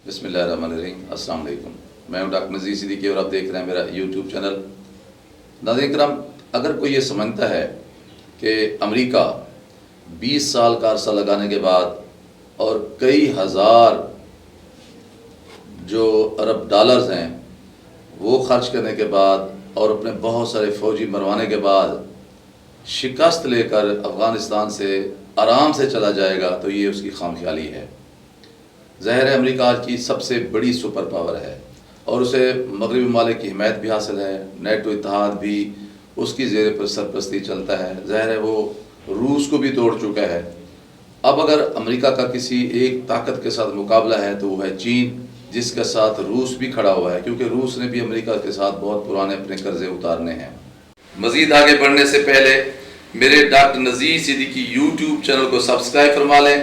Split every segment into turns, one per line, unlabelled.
بسم اللہ الرحمن الرحیم۔ السلام علیکم، میں ہوں ڈاکٹر نذیر صدیقی اور آپ دیکھ رہے ہیں میرا یوٹیوب چینل۔ ناظرین کرام، اگر کوئی یہ سمجھتا ہے کہ امریکہ 20 سال کا عرصہ لگانے کے بعد اور کئی ہزار جو ارب ڈالرز ہیں وہ خرچ کرنے کے بعد اور اپنے بہت سارے فوجی مروانے کے بعد شکست لے کر افغانستان سے آرام سے چلا جائے گا، تو یہ اس کی خام خیالی ہے۔ ظاہر ہے امریکہ آج کی سب سے بڑی سپر پاور ہے اور اسے مغربی ممالک کی حمایت بھی حاصل ہے، نیٹو اتحاد بھی اس کی زیر پر سرپرستی چلتا ہے۔ ظاہر ہے وہ روس کو بھی توڑ چکا ہے۔ اب اگر امریکہ کا کسی ایک طاقت کے ساتھ مقابلہ ہے تو وہ ہے چین، جس کے ساتھ روس بھی کھڑا ہوا ہے، کیونکہ روس نے بھی امریکہ کے ساتھ بہت پرانے اپنے قرضے اتارنے ہیں۔ مزید آگے بڑھنے سے پہلے میرے doctor Nazir Siddiqui YouTube channel کو سبسکرائب فرما لیں،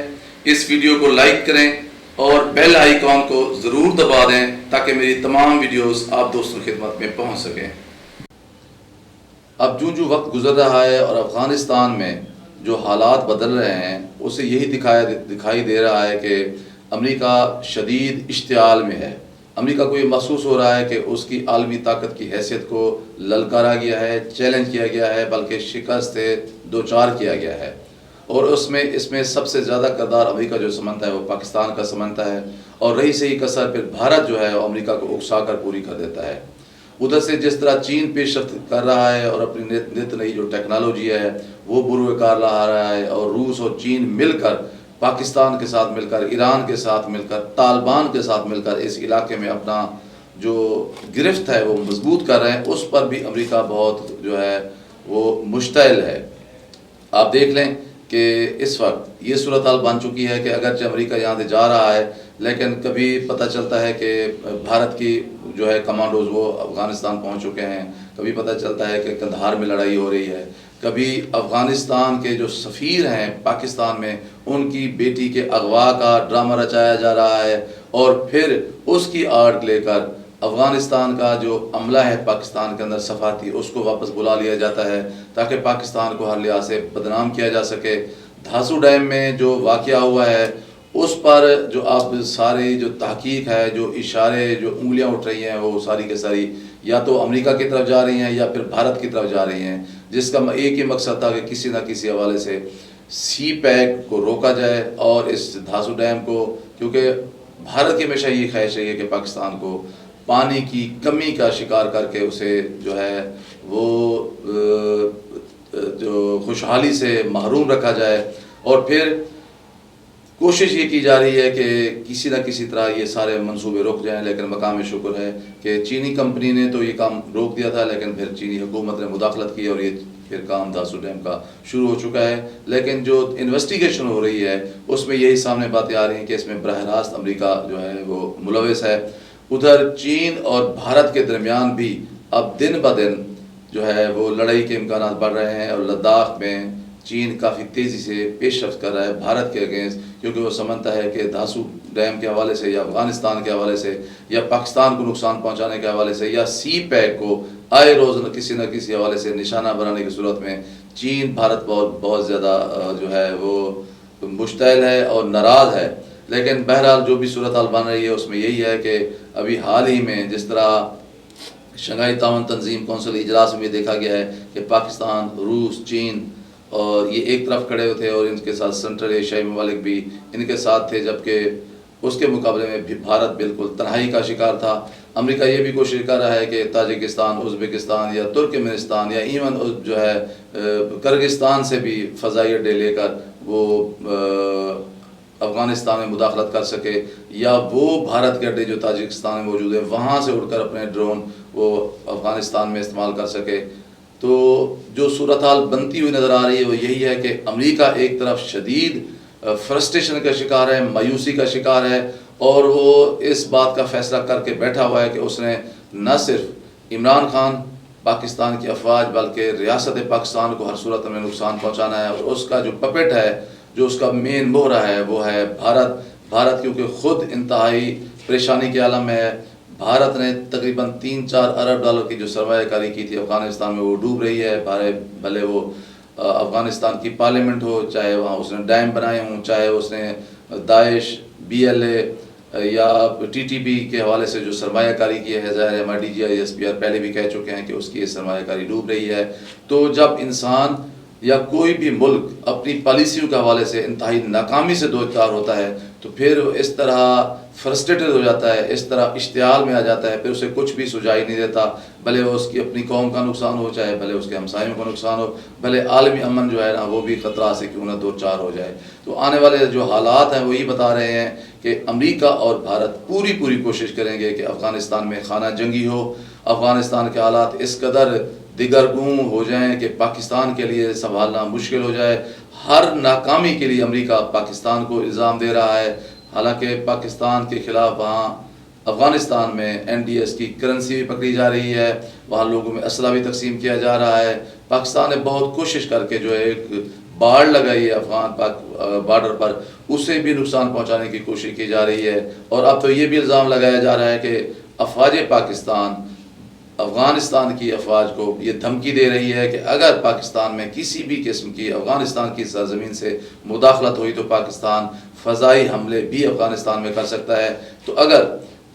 اس ویڈیو کو لائک کریں اور بیل آئیکن کو ضرور دبا دیں تاکہ میری تمام ویڈیوز آپ دوستوں کی خدمت میں پہنچ سکیں۔ اب جو وقت گزر رہا ہے اور افغانستان میں جو حالات بدل رہے ہیں، اسے یہی دکھائی دے رہا ہے کہ امریکہ شدید اشتعال میں ہے۔ امریکہ کو یہ محسوس ہو رہا ہے کہ اس کی عالمی طاقت کی حیثیت کو للکارا گیا ہے، چیلنج کیا گیا ہے، بلکہ شکست سے دوچار کیا گیا ہے۔ اور اس میں سب سے زیادہ کردار امریکہ جو سمجھتا ہے وہ پاکستان کا سمجھتا ہے، اور رہی صحیح کسر پھر بھارت جو ہے وہ امریکہ کو اکسا کر پوری کر دیتا ہے۔ ادھر سے جس طرح چین پیش رفت کر رہا ہے اور اپنی نت نئی جو ٹیکنالوجی ہے وہ بروئے کار لا رہا ہے، اور روس اور چین مل کر پاکستان کے ساتھ مل کر، ایران کے ساتھ مل کر، طالبان کے ساتھ مل کر اس علاقے میں اپنا جو گرفت ہے وہ مضبوط کر رہے ہیں، اس پر بھی امریکہ بہت جو ہے وہ مشتعل ہے۔ آپ دیکھ لیں کہ اس وقت یہ صورتحال بن چکی ہے کہ اگرچہ امریکہ یہاں سے جا رہا ہے، لیکن کبھی پتہ چلتا ہے کہ بھارت کی جو ہے کمانڈوز وہ افغانستان پہنچ چکے ہیں، کبھی پتہ چلتا ہے کہ قندھار میں لڑائی ہو رہی ہے، کبھی افغانستان کے جو سفیر ہیں پاکستان میں ان کی بیٹی کے اغوا کا ڈرامہ رچایا جا رہا ہے، اور پھر اس کی آڑ لے کر افغانستان کا جو عملہ ہے پاکستان کے اندر سفارتی، اس کو واپس بلا لیا جاتا ہے تاکہ پاکستان کو ہر لحاظ سے بدنام کیا جا سکے۔ دھاسو ڈیم میں جو واقعہ ہوا ہے اس پر جو آپ ساری جو تحقیق ہے، جو اشارے، جو انگلیاں اٹھ رہی ہیں، وہ ساری کے ساری یا تو امریکہ کی طرف جا رہی ہیں یا پھر بھارت کی طرف جا رہی ہیں، جس کا ایک ہی مقصد تھا کہ کسی نہ کسی حوالے سے سی پیک کو روکا جائے اور اس دھاسو ڈیم کو، کیونکہ بھارت کی ہمیشہ یہ خواہش رہی ہے کہ پاکستان کو پانی کی کمی کا شکار کر کے اسے جو ہے وہ جو خوشحالی سے محروم رکھا جائے، اور پھر کوشش یہ کی جا رہی ہے کہ کسی نہ کسی طرح یہ سارے منصوبے رک جائیں۔ لیکن مقام شکر ہے کہ چینی کمپنی نے تو یہ کام روک دیا تھا، لیکن پھر چینی حکومت نے مداخلت کی اور یہ پھر کام دھاسو ڈیم کا شروع ہو چکا ہے۔ لیکن جو انویسٹیگیشن ہو رہی ہے اس میں یہی سامنے باتیں آ رہی ہیں کہ اس میں براہ راست امریکہ جو ہے وہ ملوث ہے۔ ادھر چین اور بھارت کے درمیان بھی اب دن بدن جو ہے وہ لڑائی کے امکانات بڑھ رہے ہیں، اور لداخ میں چین کافی تیزی سے پیش رفت کر رہا ہے بھارت کے اگینسٹ، کیونکہ وہ سمجھتا ہے کہ دھاسو ڈیم کے حوالے سے یا افغانستان کے حوالے سے یا پاکستان کو نقصان پہنچانے کے حوالے سے یا سی پیک کو آئے روز کسی نہ کسی حوالے سے نشانہ بنانے کی صورت میں چین بھارت بہت زیادہ جو ہے وہ مشتعل ہے اور ناراض ہے۔ لیکن بہرحال جو بھی صورتحال بن رہی ہے اس میں یہی ہے کہ ابھی حال ہی میں جس طرح شنگھائی تعاون تنظیم کونسل اجلاس میں دیکھا گیا ہے کہ پاکستان، روس، چین اور یہ ایک طرف کھڑے ہوئے تھے، اور ان کے ساتھ سنٹرل ایشیائی ممالک بھی ان کے ساتھ تھے، جبکہ اس کے مقابلے میں بھی بھارت بالکل تنہائی کا شکار تھا۔ امریکہ یہ بھی کوشش کر رہا ہے کہ تاجکستان، ازبکستان یا ترکمنستان یا ایون جو ہے کرغستان سے بھی فضائی اڈے لے کر وہ افغانستان میں مداخلت کر سکے، یا وہ بھارت کے اڈے جو تاجکستان میں موجود ہیں وہاں سے اڑ کر اپنے ڈرون وہ افغانستان میں استعمال کر سکے۔ تو جو صورتحال بنتی ہوئی نظر آ رہی ہے وہ یہی ہے کہ امریکہ ایک طرف شدید فرسٹریشن کا شکار ہے، مایوسی کا شکار ہے، اور وہ اس بات کا فیصلہ کر کے بیٹھا ہوا ہے کہ اس نے نہ صرف عمران خان، پاکستان کی افواج، بلکہ ریاست پاکستان کو ہر صورت میں نقصان پہنچانا ہے، اور اس کا جو پپٹ ہے، جو اس کا مین مہرہ ہے وہ ہے بھارت کیونکہ خود انتہائی پریشانی کے عالم میں ہے۔ بھارت نے تقریباً 3-4 ارب ڈالر کی جو سرمایہ کاری کی تھی افغانستان میں وہ ڈوب رہی ہے، بھلے وہ افغانستان کی پارلیمنٹ ہو، چاہے وہاں اس نے ڈیم بنائے ہوں، چاہے اس نے داعش، BLA یا ٹی ٹی پی کے حوالے سے جو سرمایہ کاری کی ہے، ظاہر ہے ہمارے D G I S P R پہلے بھی کہہ چکے ہیں کہ اس کی یہ سرمایہ کاری ڈوب رہی ہے۔ تو جب انسان یا کوئی بھی ملک اپنی پالیسیوں کے حوالے سے انتہائی ناکامی سے دوچار ہوتا ہے تو پھر اس طرح فرسٹریٹڈ ہو جاتا ہے، اس طرح اشتعال میں آ جاتا ہے، پھر اسے کچھ بھی سجائی نہیں دیتا، بھلے وہ اس کی اپنی قوم کا نقصان ہو، چاہے بھلے اس کے ہمسایوں کا نقصان ہو، بھلے عالمی امن جو ہے نا وہ بھی خطرہ سے کیوں نہ دوچار ہو جائے۔ تو آنے والے جو حالات ہیں وہی بتا رہے ہیں کہ امریکہ اور بھارت پوری کوشش کریں گے کہ افغانستان میں خانہ جنگی ہو، افغانستان کے حالات اس قدر دگرگوں ہو جائیں کہ پاکستان کے لیے سنبھالنا مشکل ہو جائے۔ ہر ناکامی کے لیے امریکہ پاکستان کو الزام دے رہا ہے، حالانکہ پاکستان کے خلاف وہاں افغانستان میں این ڈی ایس کی کرنسی بھی پکڑی جا رہی ہے، وہاں لوگوں میں اسلحہ بھی تقسیم کیا جا رہا ہے۔ پاکستان نے بہت کوشش کر کے جو ہے ایک باڑ لگائی ہے افغان پاک بارڈر پر، اسے بھی نقصان پہنچانے کی کوشش کی جا رہی ہے۔ اور اب تو یہ بھی الزام لگایا جا رہا ہے کہ افواج پاکستان افغانستان کی افواج کو یہ دھمکی دے رہی ہے کہ اگر پاکستان میں کسی بھی قسم کی افغانستان کی سرزمین سے مداخلت ہوئی تو پاکستان فضائی حملے بھی افغانستان میں کر سکتا ہے۔ تو اگر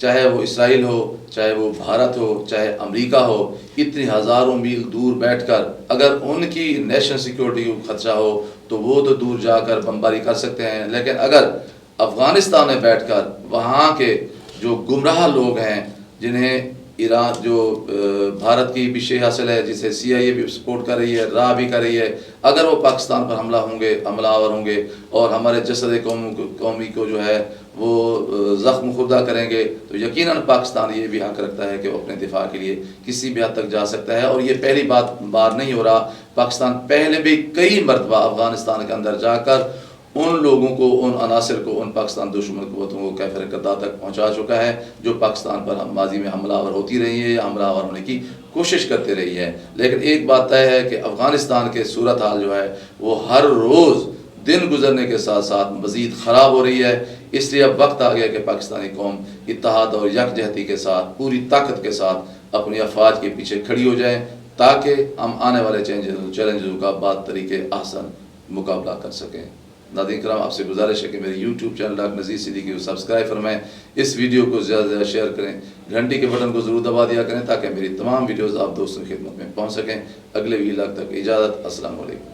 چاہے وہ اسرائیل ہو، چاہے وہ بھارت ہو، چاہے امریکہ ہو، اتنی ہزاروں میل دور بیٹھ کر اگر ان کی نیشنل سیکیورٹی کو خدشہ ہو تو وہ تو دور جا کر بمباری کر سکتے ہیں، لیکن اگر افغانستان میں بیٹھ کر وہاں کے جو گمراہ لوگ ہیں جنہیں ایران جو بھارت کی بھی شے حاصل ہے، جسے سی آئی اے بھی سپورٹ کر رہی ہے، راہ بھی کر رہی ہے، اگر وہ پاکستان پر حملہ آور ہوں گے اور ہمارے جسد قومی کو جو ہے وہ زخم خوردہ کریں گے تو یقیناً پاکستان یہ بھی حق رکھتا ہے کہ وہ اپنے دفاع کے لیے کسی بھی حد تک جا سکتا ہے۔ اور یہ پہلی بار نہیں ہو رہا، پاکستان پہلے بھی کئی مرتبہ افغانستان کے اندر جا کر ان لوگوں کو، ان عناصر کو، ان پاکستان دشمن قوتوں کو کیفر قدہ تک پہنچا چکا ہے جو پاکستان پر ماضی میں حملہ آور ہوتی رہی ہے یا حملہ آور ہونے کی کوشش کرتے رہی ہے۔ لیکن ایک بات طے ہے کہ افغانستان کے صورتحال جو ہے وہ ہر روز دن گزرنے کے ساتھ ساتھ مزید خراب ہو رہی ہے۔ اس لیے اب وقت آ گیا کہ پاکستانی قوم اتحاد اور یکجہتی کے ساتھ، پوری طاقت کے ساتھ اپنی افواج کے پیچھے کھڑی ہو جائیں تاکہ ہم آنے والے چیلنجوں کا بات طریقے احسن مقابلہ کر سکیں۔ ناظرین کرام، آپ سے گزارش ہے کہ میرے YouTube channel doctor Nazir Siddiqui کو سبسکرائب فرمائیں، اس ویڈیو کو زیادہ سے زیادہ شیئر کریں، گھنٹی کے بٹن کو ضرور دبا دیا کریں تاکہ میری تمام ویڈیوز آپ دوستوں کی خدمت میں پہنچ سکیں۔ اگلے ویلاگ تک اجازت، السلام علیکم۔